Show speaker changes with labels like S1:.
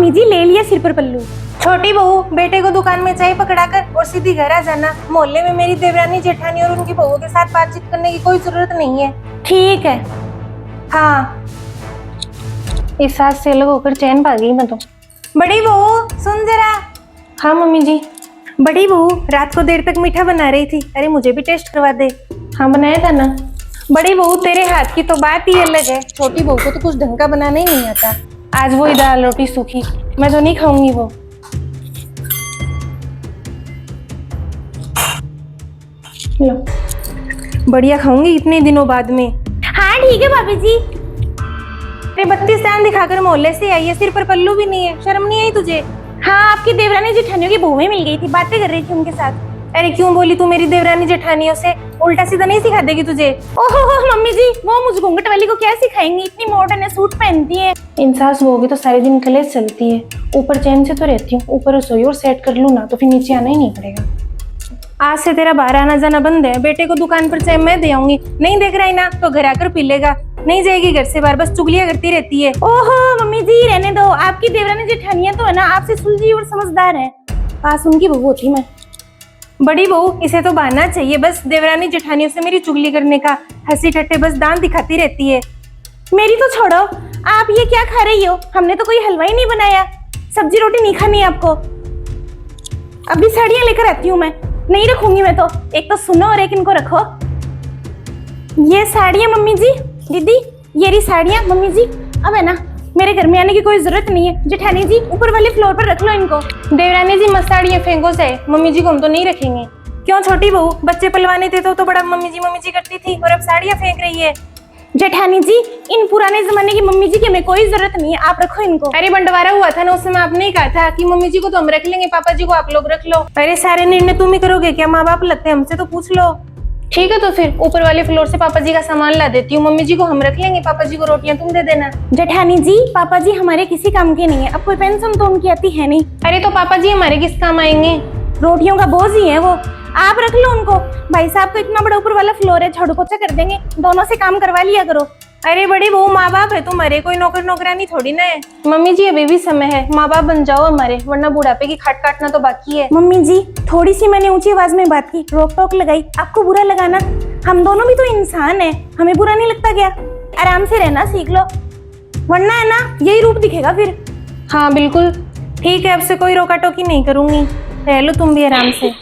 S1: Mummy जी ले लिया सिर पर पल्लू।
S2: छोटी बहू, बेटे को दुकान में चाय पकड़ाकर और सीधी घर आ जाना। मोहल्ले में मेरी देवरानी जेठानी और उनकी बहू के साथ बातचीत करने की कोई जरूरत नहीं है।
S1: ठीक है।
S2: हाँ,
S1: इस सास से अलग होकर चैन पा गई मैं तो।
S2: बड़ी बहू सुन जरा।
S1: हाँ मम्मी जी।
S2: बड़ी बहू, रात को देर तक मीठा बना रही थी, अरे मुझे भी टेस्ट करवा दे।
S1: हाँ बनाया था ना।
S2: बड़ी बहू, तेरे हाथ की तो बात ही अलग है। छोटी बहू को तो कुछ ढंग का बनाना ही नहीं आता।
S1: आज वही दाल रोटी सूखी, मैं तो नहीं खाऊंगी वो। लो।
S2: बढ़िया खाऊंगी इतने दिनों बाद में।
S1: हाँ ठीक है भाभी जी।
S2: अरे 32 दांत दिखाकर मोहल्ले से आई है, सिर पर पल्लू भी नहीं है, शर्म नहीं आई तुझे?
S1: हाँ, आपकी देवरानी जेठानियों की बहुएं मिल गई थी, बातें कर रही थी उनके साथ।
S2: अरे क्यों बोली तू मेरी देवरानी जेठानियों से? उल्टा सीधा नहीं सिखा देगी तुझे?
S1: ओहो मम्मी जी, वो मुझ घूंघट वाली को क्या सिखाएंगी, इतनी मॉडर्न है, सूट पहनती है।
S2: इन सास वो होगी तो सारे दिन कलेश चलती है। ऊपर चैन से तो रहती हूँ, ऊपर रसोई और सेट कर लूँ ना तो फिर नीचे आना ही नहीं पड़ेगा। आज से तेरा बाहर आना जाना बंद है। बेटे को दुकान पर चाय मैं दे आऊंगी, नहीं देख रहा है ना तो घर आकर पी लेगा। नहीं जाएगी घर से बाहर, बस चुगलियां करती रहती है।
S1: ओहो मम्मी जी रहने दो, आपकी देवरानी जेठानियां तो है ना आपसे सुलझी और समझदार है। पास उनकी बहू होती मैं।
S2: बड़ी बहू, इसे तो बहाना चाहिए बस देवरानी जेठानियों से मेरी चुगली करने का। हंसी ठट्टे बस दांत दिखाती रहती है।
S1: मेरी तो छोड़ो, आप ये क्या खा रही हो? हमने तो कोई हलवा ही नहीं बनाया। सब्जी रोटी नहीं खानी है आपको? अभी साड़ियां लेकर आती हूँ मैं, नहीं रखूंगी मैं तो। एक तो सुनो और एक इनको रखो। ये साड़ियां मम्मी जी, दीदी ये रही साड़ियां मम्मी जी। अब है ना मेरे घर में आने की कोई जरूरत नहीं है। जेठानी जी ऊपर वाले फ्लोर पर रख लो इनको।
S2: देवरानी जी मत साड़ियां फेंको से, मम्मी जी को हम तो नहीं रखेंगे। क्यों छोटी बहू, बच्चे पलवाने थे तो बड़ा मम्मी जी करती थी और अब साड़ियां फेंक रही है।
S1: जेठानी जी, इन पुराने जमाने की मम्मी जी की हमें कोई जरूरत नहीं है, आप रखो इनको।
S2: अरे बंटवारा हुआ था ना उस समय, आपने ही कहा था कि मम्मी जी को तो हम रख लेंगे, पापा जी को आप लोग रख लो। अरे सारे निर्णय तुम ही करोगे क्या? माँ बाप लगते हैं, हमसे तो पूछ लो। ठीक है तो फिर ऊपर वाले फ्लोर से पापा जी का सामान ला देती हूँ, मम्मी जी को हम रख लेंगे, पापा जी को रोटियां तुम दे देना।
S1: जेठानी जी, पापा जी हमारे किसी काम के नहीं है, अब कोई पेंशन तो उनकी आती है नहीं।
S2: अरे तो पापा जी हमारे किस काम आएंगे?
S1: रोटियों का बोझ ही है वो, आप रख लो उनको। भाई साहब तो इतना बड़ा ऊपर वाला फ्लोर है, झाड़ू पोछा कर देंगे, दोनों से काम करवा लिया करो।
S2: अरे बड़ी बहू, माँ बाप है तुम्हारे, कोई नौकर नौकरानी थोड़ी ना है। मम्मी जी अभी भी समय है, माँ बाप बन जाओ हमारे, वरना बुढ़ापे की खाट काटना तो बाकी है।
S1: मम्मी जी थोड़ी सी मैंने ऊंची आवाज में बात की, रोक टोक लगाई, आपको बुरा लगा ना? हम दोनों भी तो इंसान है, हमें बुरा नहीं लगता क्या? आराम से रहना सीख लो, वरना है ना यही रूप दिखेगा फिर।
S2: हाँ बिल्कुल ठीक है, अब से कोई रोका टोकी नहीं करूंगी, रह लो तुम भी आराम से।